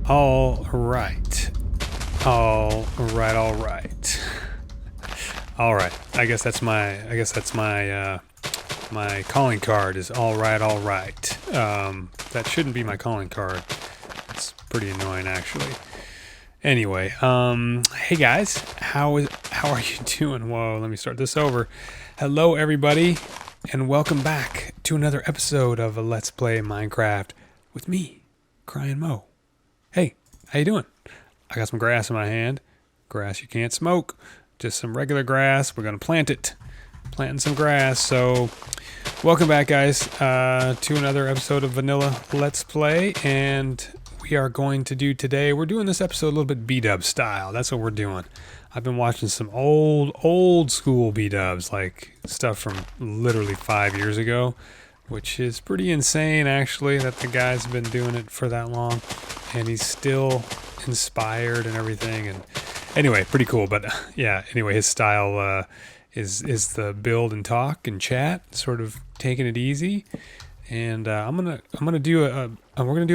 All right. All right. All right. All right. I guess that's my calling card is all right. All right. That shouldn't be my calling card. It's pretty annoying actually. Anyway, hey guys, how are you doing? Whoa, let me start this over. Hello everybody, and welcome back to another episode of a Let's Play Minecraft with me, CryinMo. Hey, how you doing? I got some grass in my hand. Grass you can't smoke. Just some regular grass. We're gonna plant it. Planting some grass. So, welcome back, guys, to another episode of Vanilla Let's Play, and we are going to do today. We're doing this episode a little bit B-dub style. That's what we're doing. I've been watching some old school B-dubs, like stuff from literally 5 years ago, which is pretty insane, actually, that the guy's been doing it for that long, and he's still inspired and everything. And anyway, pretty cool. But yeah, anyway, his style is the build and talk and chat, sort of taking it easy. And we're gonna do an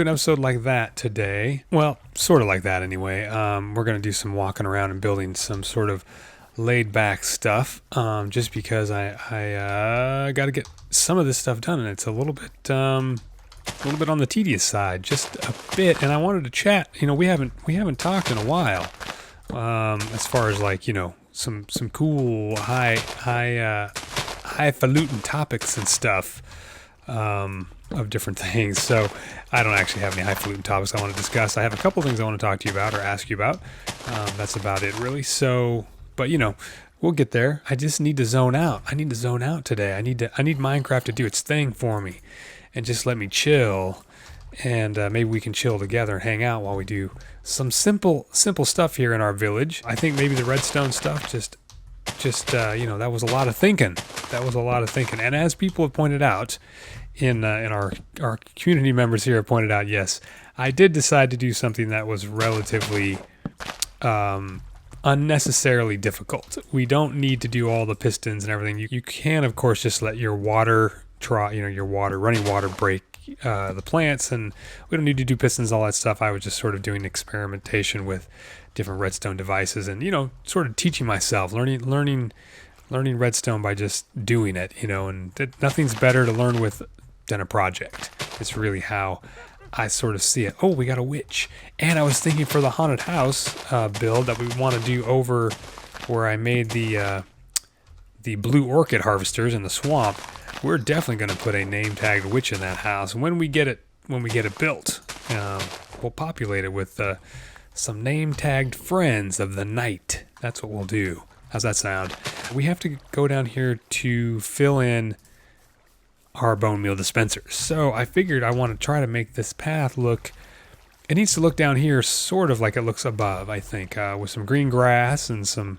episode like that today. Well, sort of like that anyway. We're gonna do some walking around and building some sort of laid back stuff. Just because I got to get some of this stuff done, and it's a little bit on the tedious side, just a bit. And I wanted to chat. You know, we haven't talked in a while. As far as like, you know, some cool highfalutin topics and stuff. Of different things. So I don't actually have any highfalutin topics I want to discuss. I have a couple things I want to talk to you about or ask you about. That's about it, really. So, but you know, we'll get there. I just need to zone out. I need to zone out today. I need Minecraft to do its thing for me and just let me chill. And maybe we can chill together and hang out while we do some simple stuff here in our village. I think maybe the redstone stuff just you know, that was a lot of thinking. And as people have pointed out, in our community members here have pointed out, yes, I did decide to do something that was relatively unnecessarily difficult. We don't need to do all the pistons and everything. You can, of course, just let your running water break the plants, and we don't need to do pistons, all that stuff. I was just sort of doing experimentation with different redstone devices, and you know, sort of teaching myself, learning redstone by just doing it, you know. And nothing's better to learn with than a project. It's really how I sort of see it. Oh, we got a witch. And I was thinking for the haunted house build that we want to do over where I made the blue orchid harvesters in the swamp, we're definitely going to put a name tagged witch in that house. When we get it built, we'll populate it with some name tagged friends of the night. That's what we'll do. How's that sound? We have to go down here to fill in our bone meal dispensers. So I figured I want to try to make this path look, it needs to look down here sort of like it looks above, I think, with some green grass and some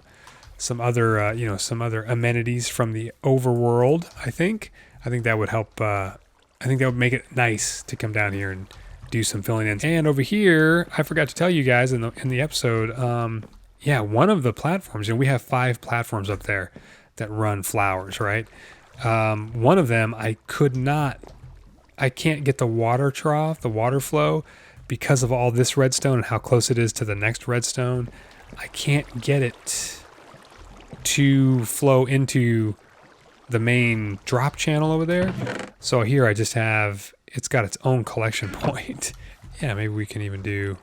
other amenities from the overworld. I think that would help. I think that would make it nice to come down here and do some filling in. And over here, I forgot to tell you guys in the episode, one of the platforms, and we have 5 platforms up there that run flowers, right? One of them I can't get the water trough, the water flow, because of all this redstone and how close it is to the next redstone. I can't get it to flow into the main drop channel over there. So here I just have, it's got its own collection point. Yeah, maybe we can even do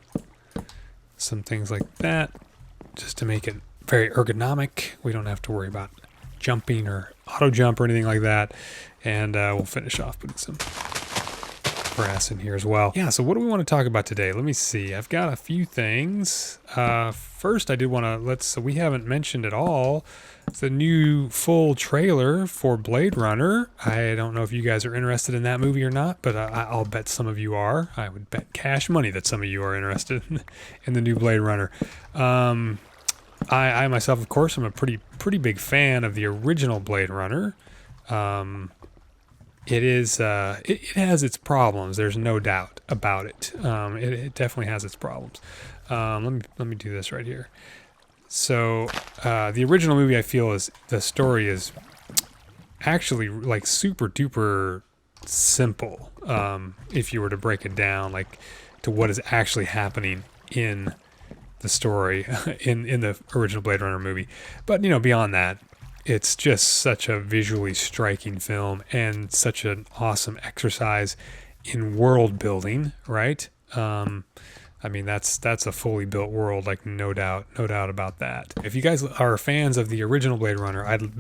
some things like that just to make it very ergonomic. We don't have to worry about jumping or auto jump or anything like that. And we'll finish off putting some grass in here as well. Yeah, so what do we want to talk about today? Let me see. I've got a few things. First, I did want to, we haven't mentioned at all the new full trailer for Blade Runner. I don't know if you guys are interested in that movie or not, but I'll bet some of you are. I would bet cash money that some of you are interested in the new Blade Runner. I myself, of course, I'm a pretty big fan of the original Blade Runner. It is it has its problems. There's no doubt about it. It definitely has its problems. Let me do this right here. So the original movie, I feel, is the story is actually like super duper simple. If you were to break it down, like to what is actually happening in the story in the original Blade Runner movie. But beyond that, it's just such a visually striking film and such an awesome exercise in world building, right? I mean, that's a fully built world, like no doubt about that. If you guys are fans of the original Blade Runner, I'm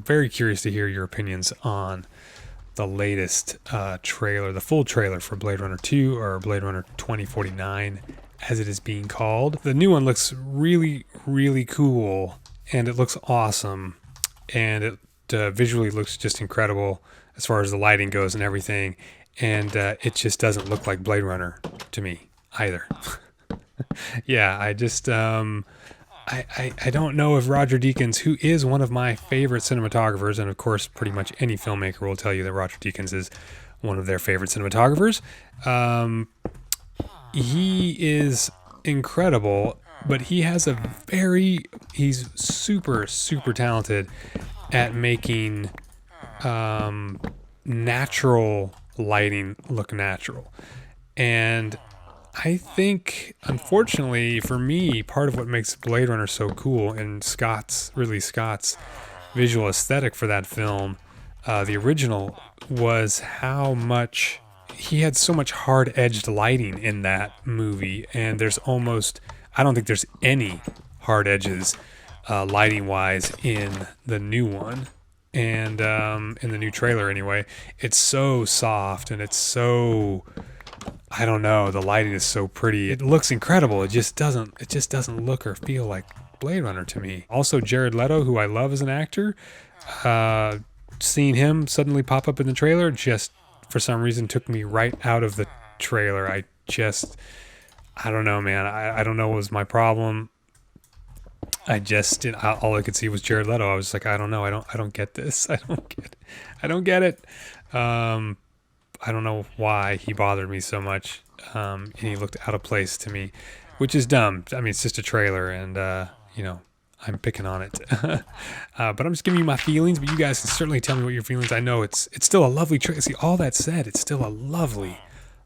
very curious to hear your opinions on the latest trailer, the full trailer for Blade Runner 2, or Blade Runner 2049, as it is being called. The new one looks really, really cool, and it looks awesome, and it visually looks just incredible as far as the lighting goes and everything, and it just doesn't look like Blade Runner to me either. Yeah, I just I don't know if Roger Deakins, who is one of my favorite cinematographers, and of course pretty much any filmmaker will tell you that Roger Deakins is one of their favorite cinematographers. He is incredible, but he's super, super talented at making natural lighting look natural. And I think, unfortunately for me, part of what makes Blade Runner so cool, and Ridley Scott's visual aesthetic for that film, the original, was how much he had so much hard-edged lighting in that movie, and I don't think there's any hard edges lighting-wise in the new one, and in the new trailer anyway. It's so soft, and it's so, I don't know, the lighting is so pretty. It looks incredible. It just doesn't look or feel like Blade Runner to me. Also, Jared Leto, who I love as an actor, seeing him suddenly pop up in the trailer just for some reason took me right out of the trailer. I don't know, man. I don't know what was my problem. All I could see was Jared Leto. I was like, I don't know. I don't get this. I don't get it. I don't know why he bothered me so much, and he looked out of place to me, which is dumb. I mean, it's just a trailer, and I'm picking on it. But I'm just giving you my feelings, but you guys can certainly tell me what your feelings. I know it's still a lovely trailer. See, all that said, it's still a lovely,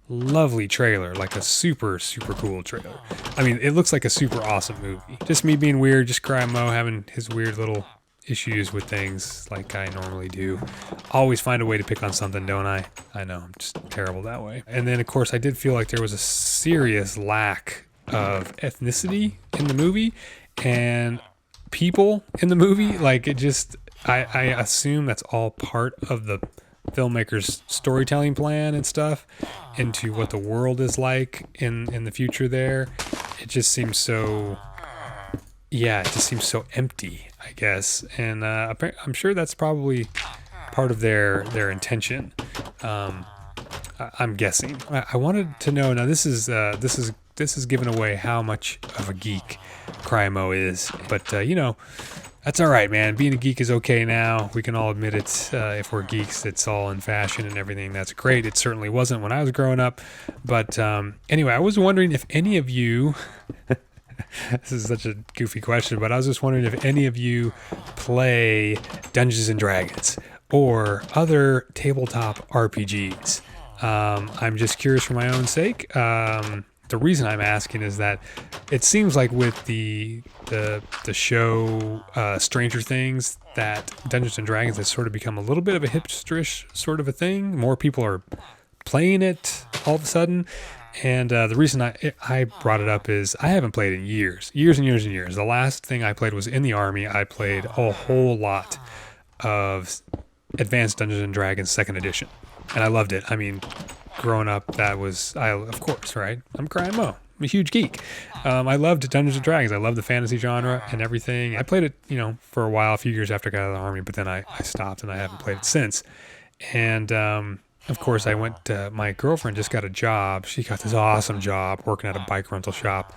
lovely trailer, like a super, super cool trailer. I mean, it looks like a super awesome movie. Just me being weird, just CryinMo having his weird little issues with things like I normally do. Always find a way to pick on something, don't I? I know, I'm just terrible that way. And then, of course, I did feel like there was a serious lack of ethnicity in the movie and people in the movie. Like, I assume that's all part of the filmmaker's storytelling plan and stuff into what the world is like in the future there. It just seems so... Yeah, it just seems so empty, I guess, and I'm sure that's probably part of their intention. I'm guessing. I wanted to know. Now, this is giving away how much of a geek CryinMo is, but that's all right, man. Being a geek is okay now. We can all admit it. If we're geeks, it's all in fashion and everything. That's great. It certainly wasn't when I was growing up, but anyway, I was wondering if any of you. This is such a goofy question, but I was just wondering if any of you play Dungeons and Dragons or other tabletop RPGs. I'm just curious for my own sake. The reason I'm asking is that it seems like with the show Stranger Things, that Dungeons and Dragons has sort of become a little bit of a hipsterish sort of a thing. More people are playing it all of a sudden. And the reason I brought it up is I haven't played in years and years and years. The last thing I played was in the Army. I played a whole lot of Advanced Dungeons and Dragons 2nd Edition, and I loved it. I mean, growing up, of course, right? I'm CryinMo. I'm a huge geek. I loved Dungeons and Dragons. I loved the fantasy genre and everything. I played it, for a while, a few years after I got out of the Army, but then I stopped and I haven't played it since. And of course, my girlfriend just got a job. She got this awesome job working at a bike rental shop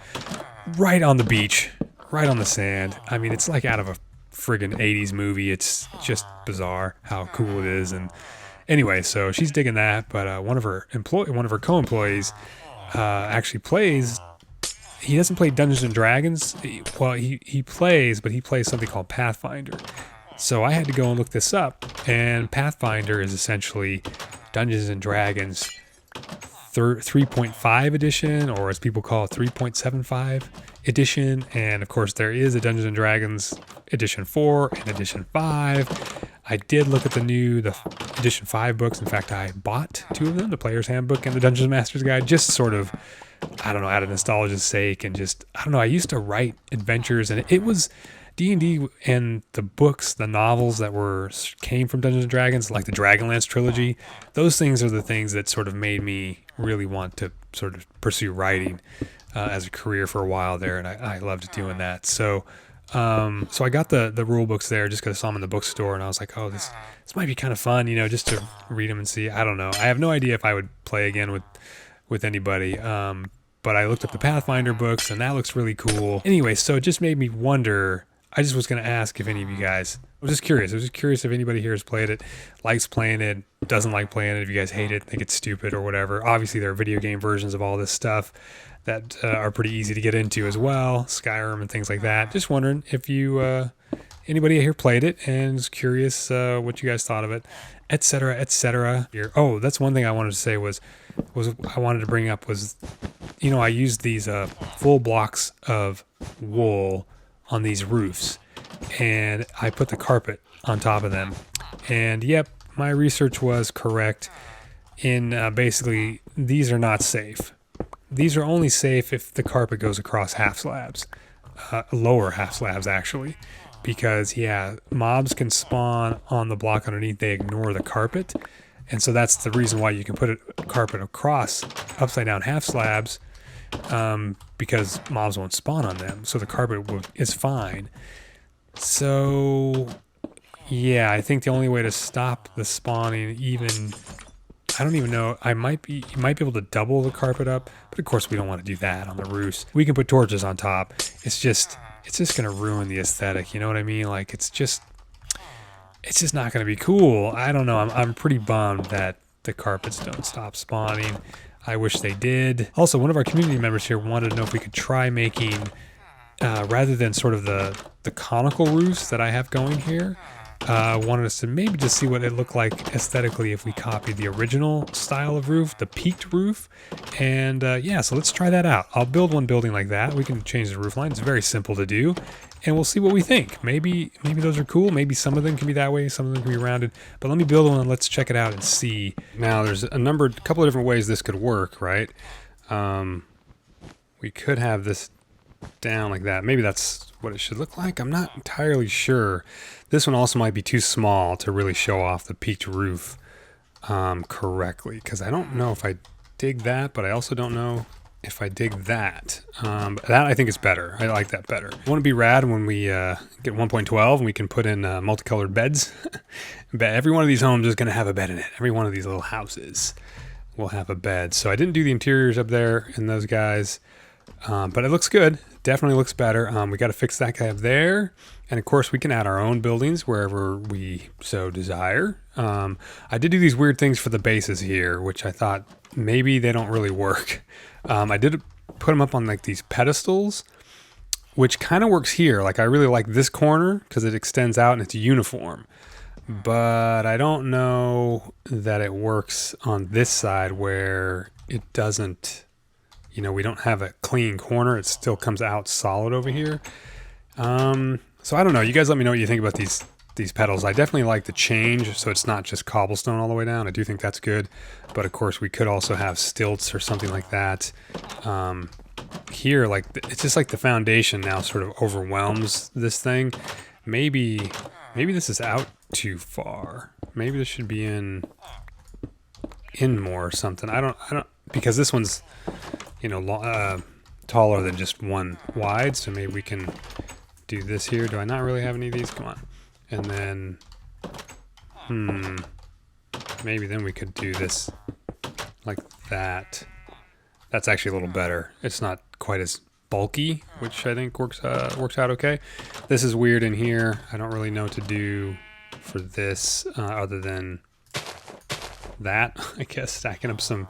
right on the beach, right on the sand. I mean, it's like out of a friggin' 80s movie. It's just bizarre how cool it is. And anyway, so she's digging that, but one of her co-employees actually plays. He doesn't play Dungeons and Dragons. Well, he plays, but he plays something called Pathfinder. So I had to go and look this up, and Pathfinder is essentially Dungeons and Dragons 3.5 edition, or as people call it, 3.75 edition. And of course, there is a Dungeons and Dragons edition 4 and edition 5. I did look at the edition 5 books. In fact, I bought 2 of them, the Player's Handbook and the Dungeons Master's Guide, just sort of, I don't know, out of nostalgia's sake. And just, I don't know, I used to write adventures, and it was D&D, and the books, the novels that came from Dungeons and Dragons, like the Dragonlance trilogy. Those things are the things that sort of made me really want to sort of pursue writing as a career for a while there, and I loved doing that. So I got the rule books there just because I saw them in the bookstore, and I was like, oh, this might be kind of fun, just to read them and see. I don't know. I have no idea if I would play again with anybody. But I looked up the Pathfinder books, and that looks really cool. Anyway, so it just made me wonder. I just was going to ask if any of you guys, I was just curious if anybody here has played it, likes playing it, doesn't like playing it, if you guys hate it, think it's stupid or whatever. Obviously, there are video game versions of all this stuff that are pretty easy to get into as well, Skyrim and things like that. Just wondering if you, anybody here played it and is curious what you guys thought of it, etc., etc. Oh, that's one thing I wanted to say was I wanted to bring up was, I used these full blocks of wool on these roofs, and I put the carpet on top of them. And yep, my research was correct in basically these are not safe. These are only safe if the carpet goes across half slabs, lower half slabs actually, because mobs can spawn on the block underneath. They ignore the carpet, and so that's the reason why you can put a carpet across upside down half slabs, because mobs won't spawn on them. So the carpet is fine. So yeah, I think the only way to stop the spawning, I don't even know, you might be able to double the carpet up, but of course we don't want to do that on the roofs. We can put torches on top. It's just going to ruin the aesthetic. You know what I mean? Like it's just not going to be cool. I don't know. I'm pretty bummed that the carpets don't stop spawning. I wish they did. Also, one of our community members here wanted to know if we could try making, rather than sort of the conical roofs that I have going here, wanted us to maybe just see what it looked like aesthetically if we copied the original style of roof, the peaked roof. And so let's try that out. I'll build one building like that. We can change the roof line. It's very simple to do. And we'll see what we think. Maybe those are cool. Maybe some of them can be that way. Some of them can be rounded. But let me build one and let's check it out and see. Now, there's a couple of different ways this could work, right? We could have this down like that. Maybe that's what it should look like. I'm not entirely sure. This one also might be too small to really show off the peaked roof correctly, because I don't know if I dig that, but I also don't know if I dig that. That I think is better. I like that better. Won't it be rad when we get 1.12 and we can put in multicolored beds? Every one of these homes is going to have a bed in it. Every one of these little houses will have a bed. So I didn't do the interiors up there in those guys, but it looks good. Definitely looks better. We got to fix that guy up there. And of course we can add our own buildings wherever we so desire. I did do these weird things for the bases here, which I thought maybe they don't really work. I did put them up on like these pedestals, which kind of works here. Like I really like this corner because it extends out and it's uniform. But I don't know that it works on this side where it doesn't, we don't have a clean corner. It still comes out solid over here. So I don't know. You guys let me know what you think about these pedals. I definitely like the change, so it's not just cobblestone all the way down. I do think that's good. But of course, we could also have stilts or something like that. Here, like it's just like the foundation now sort of overwhelms this thing. Maybe this is out too far. Maybe this should be in more or something. I don't because this one's taller than just one wide. So maybe we can do this here. Do I not really have any of these? Come on. And then, maybe then we could do this like that. That's actually a little better. It's not quite as bulky, which I think works out okay. This is weird in here. I don't really know what to do for this other than that. I guess stacking up some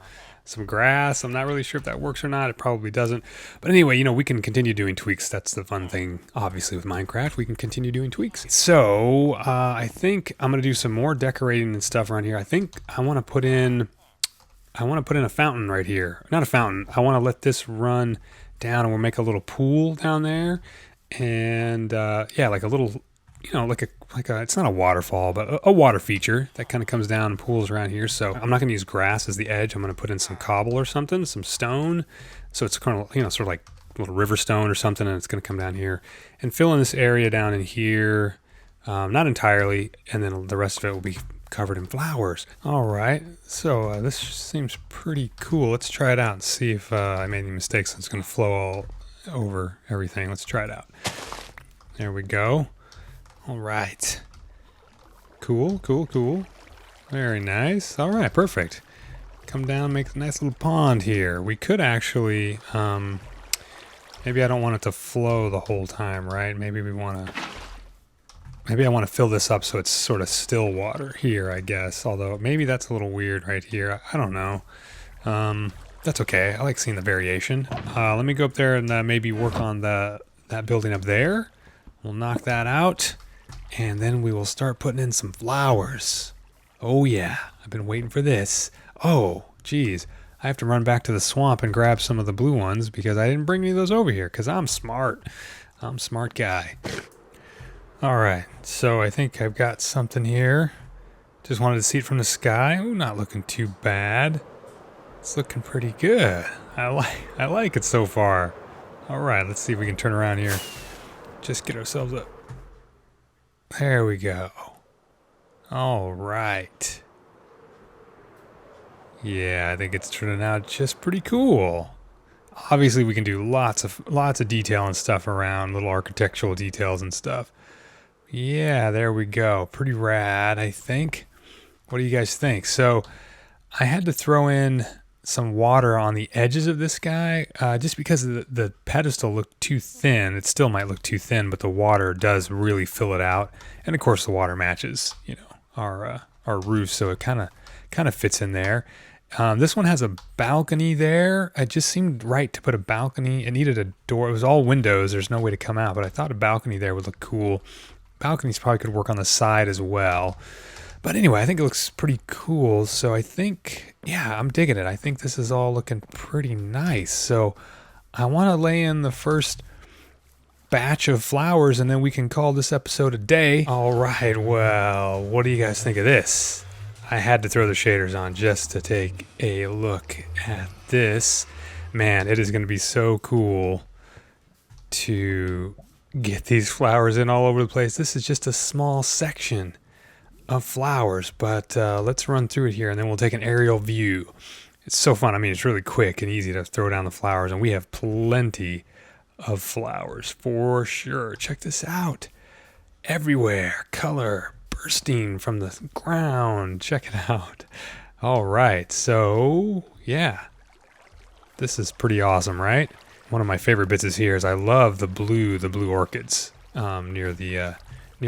grass. I'm not really sure if that works or not. It probably doesn't. But anyway, we can continue doing tweaks. That's the fun thing, obviously, with Minecraft. We can continue doing tweaks. So I think I'm going to do some more decorating and stuff around here. I think I want to put in I want to put in a fountain right here. Not a fountain. I want to let this run down, and we'll make a little pool down there. And yeah, like a little, like a. It's not a waterfall, but a water feature that kind of comes down and pools around here. So I'm not going to use grass as the edge. I'm going to put in some cobble or something, some stone. So it's kind of, sort of like a little river stone or something, and it's going to come down here and fill in this area down in here. Not entirely, and then the rest of it will be covered in flowers. All right, so this seems pretty cool. Let's try it out and see if I made any mistakes. It's going to flow all over everything. Let's try it out. There we go. All right. Cool. Very nice. All right, perfect. Come down, make a nice little pond here. We could actually, maybe I don't want it to flow the whole time, right? Maybe I want to fill this up so it's sort of still water here, I guess. Although maybe that's a little weird right here. I don't know. That's okay. I like seeing the variation. Let me go up there and maybe work on that building up there. We'll knock that out. And then we will start putting in some flowers. Oh yeah, I've been waiting for this. Oh, geez. I have to run back to the swamp and grab some of the blue ones because I didn't bring any of those over here because I'm smart. I'm a smart guy. All right, so I think I've got something here. Just wanted to see it from the sky. Ooh, not looking too bad. It's looking pretty good. I like it so far. All right, let's see if we can turn around here. Just get ourselves up. There we go. All right. Yeah, I think it's turning out just pretty cool. Obviously, we can do lots of detail and stuff around, little architectural details and stuff. Yeah, there we go. Pretty rad, I think. What do you guys think? So I had to throw in some water on the edges of this guy just because the pedestal looked too thin. It still might look too thin, but the water does really fill it out. And of course the water matches, our roof, so it kind of fits in there. This one has a balcony there. It just seemed right to put a balcony. It needed a door. It was all windows. There's no way to come out, but I thought a balcony there would look cool. Balconies probably could work on the side as well. But anyway, I think it looks pretty cool. So I think, yeah, I'm digging it. I think this is all looking pretty nice. So I want to lay in the first batch of flowers and then we can call this episode a day. All right, well, what do you guys think of this? I had to throw the shaders on just to take a look at this. Man, it is going to be so cool to get these flowers in all over the place. This is just a small section of flowers, but let's run through it here and then we'll take an aerial view. It's so fun. I mean, it's really quick and easy to throw down the flowers, and we have plenty of flowers for sure. Check this out. Everywhere, color bursting from the ground. Check it out. All right, so yeah, this is pretty awesome, right? One of my favorite bits is here is I love the blue orchids near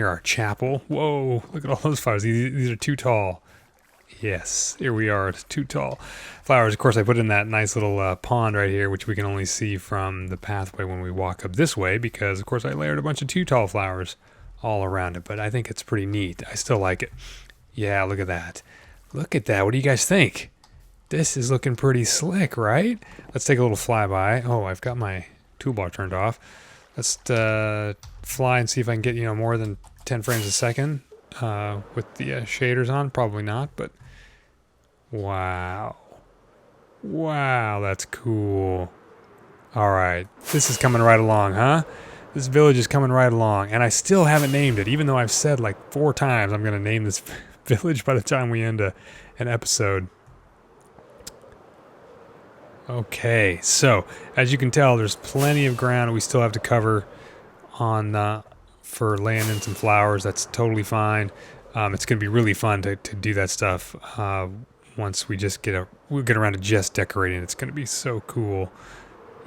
our chapel. Whoa, look at all those flowers. These are too tall. Yes, here we are. It's too tall flowers. Of course, I put in that nice little pond right here, which we can only see from the pathway when we walk up this way because, of course, I layered a bunch of too tall flowers all around it. But I think it's pretty neat. I still like it. Yeah, look at that. Look at that. What do you guys think? This is looking pretty slick, right? Let's take a little flyby. Oh, I've got my toolbar turned off. Let's fly and see if I can get, more than 10 frames a second with the shaders on. Probably not, but wow. Wow, that's cool. All right, this is coming right along, huh? This village is coming right along, and I still haven't named it, even though I've said like 4 times I'm going to name this village by the time we end an episode. Okay, so as you can tell, there's plenty of ground we still have to cover on for laying in some flowers. That's totally fine. It's going to be really fun to do that stuff once we'll get around to just decorating. It's going to be so cool.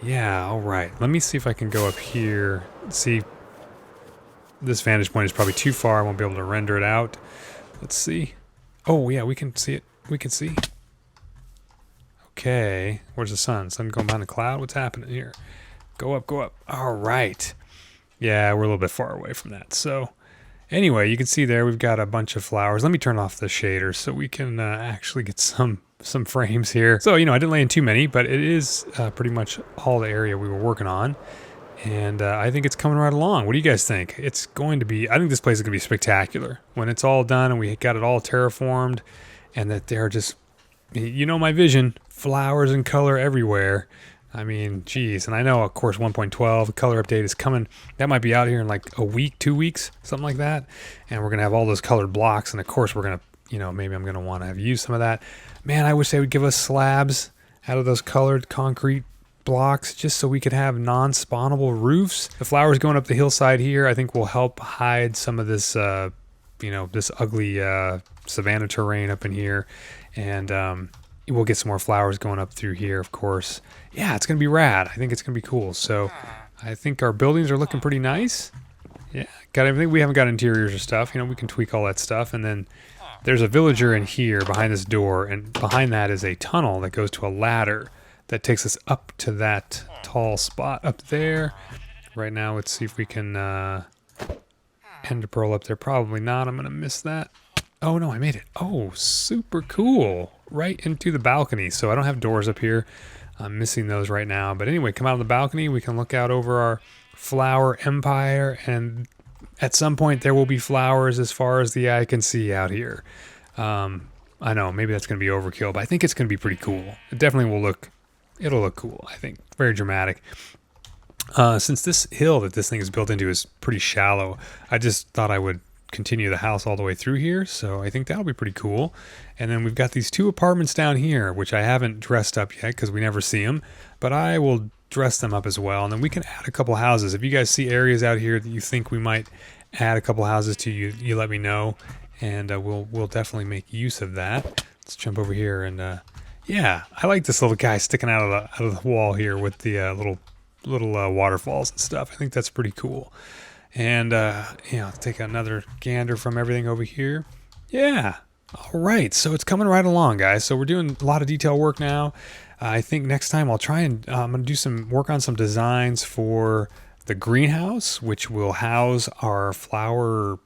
Yeah, all right. Let me see if I can go up here. See, this vantage point is probably too far. I won't be able to render it out. Let's see. Oh, yeah, we can see it. We can see. Okay, where's the sun? Sun going behind a cloud? What's happening here? Go up, go up. All right. Yeah, we're a little bit far away from that. So anyway, you can see there we've got a bunch of flowers. Let me turn off the shaders so we can actually get some some frames here. So, you know, I didn't lay in too many, but it is pretty much all the area we were working on. And I think it's coming right along. What do you guys think? It's going to be, I think this place is going to be spectacular. When it's all done and we got it all terraformed and that they're just, you know my vision, flowers and color everywhere. I mean, geez. And I know, of course, 1.12 color update is coming. That might be out here in like a week, 2 weeks, something like that. And we're going to have all those colored blocks. And of course, we're going to, you know, maybe I'm going to want to have used some of that. Man, I wish they would give us slabs out of those colored concrete blocks just so we could have non-spawnable roofs. The flowers going up the hillside here, I think, will help hide some of this, you know, this ugly savanna terrain up in here. And we'll get some more flowers going up through here, of course. Yeah, it's going to be rad. I think it's going to be cool. So I think our buildings are looking pretty nice. Yeah, got everything. We haven't got interiors or stuff. You know, we can tweak all that stuff. And then there's a villager in here behind this door. And behind that is a tunnel that goes to a ladder that takes us up to that tall spot up there. Right now, let's see if we can end a pearl up there. Probably not. I'm going to miss that. Oh, no, I made it. Oh, super cool. Right into the balcony. So I don't have doors up here. I'm missing those right now. But anyway, come out on the balcony. We can look out over our flower empire. And at some point, there will be flowers as far as the eye can see out here. I know, maybe that's going to be overkill, but I think it's going to be pretty cool. It definitely will look, it'll look cool, I think. Very dramatic. Since this hill that this thing is built into is pretty shallow, I just thought I would continue the house all the way through here. So I think that'll be pretty cool. And then we've got these 2 apartments down here, which I haven't dressed up yet because we never see them, but I will dress them up as well. And then we can add a couple houses. If you guys see areas out here that you think we might add a couple houses to, you let me know, and we'll definitely make use of that. Let's jump over here and yeah, I like this little guy sticking out of the wall here with the little waterfalls and stuff. I think that's pretty cool. And you know, take another gander from everything over here. Yeah. All right. So it's coming right along, guys. So we're doing a lot of detail work now. I think next time I'll try and I'm going to do some work on some designs for the greenhouse, which will house our flower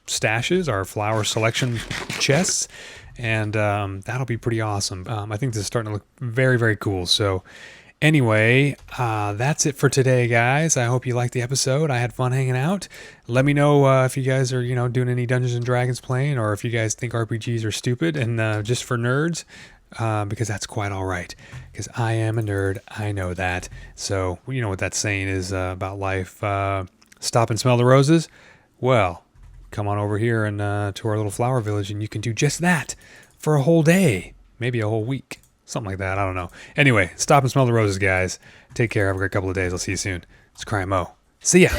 stashes, our flower selection chests. And that'll be pretty awesome. I think this is starting to look very, very cool. So anyway, that's it for today, guys. I hope you liked the episode. I had fun hanging out. Let me know if you guys are, you know, doing any Dungeons and Dragons playing, or if you guys think RPGs are stupid and just for nerds, because that's quite all right. Because I am a nerd. I know that. So you know what that saying is about life. Stop and smell the roses. Well, come on over here and to our little flower village, and you can do just that for a whole day, maybe a whole week. Something like that. I don't know. Anyway, stop and smell the roses, guys. Take care. Have a great couple of days. I'll see you soon. It's CryinMo. See ya.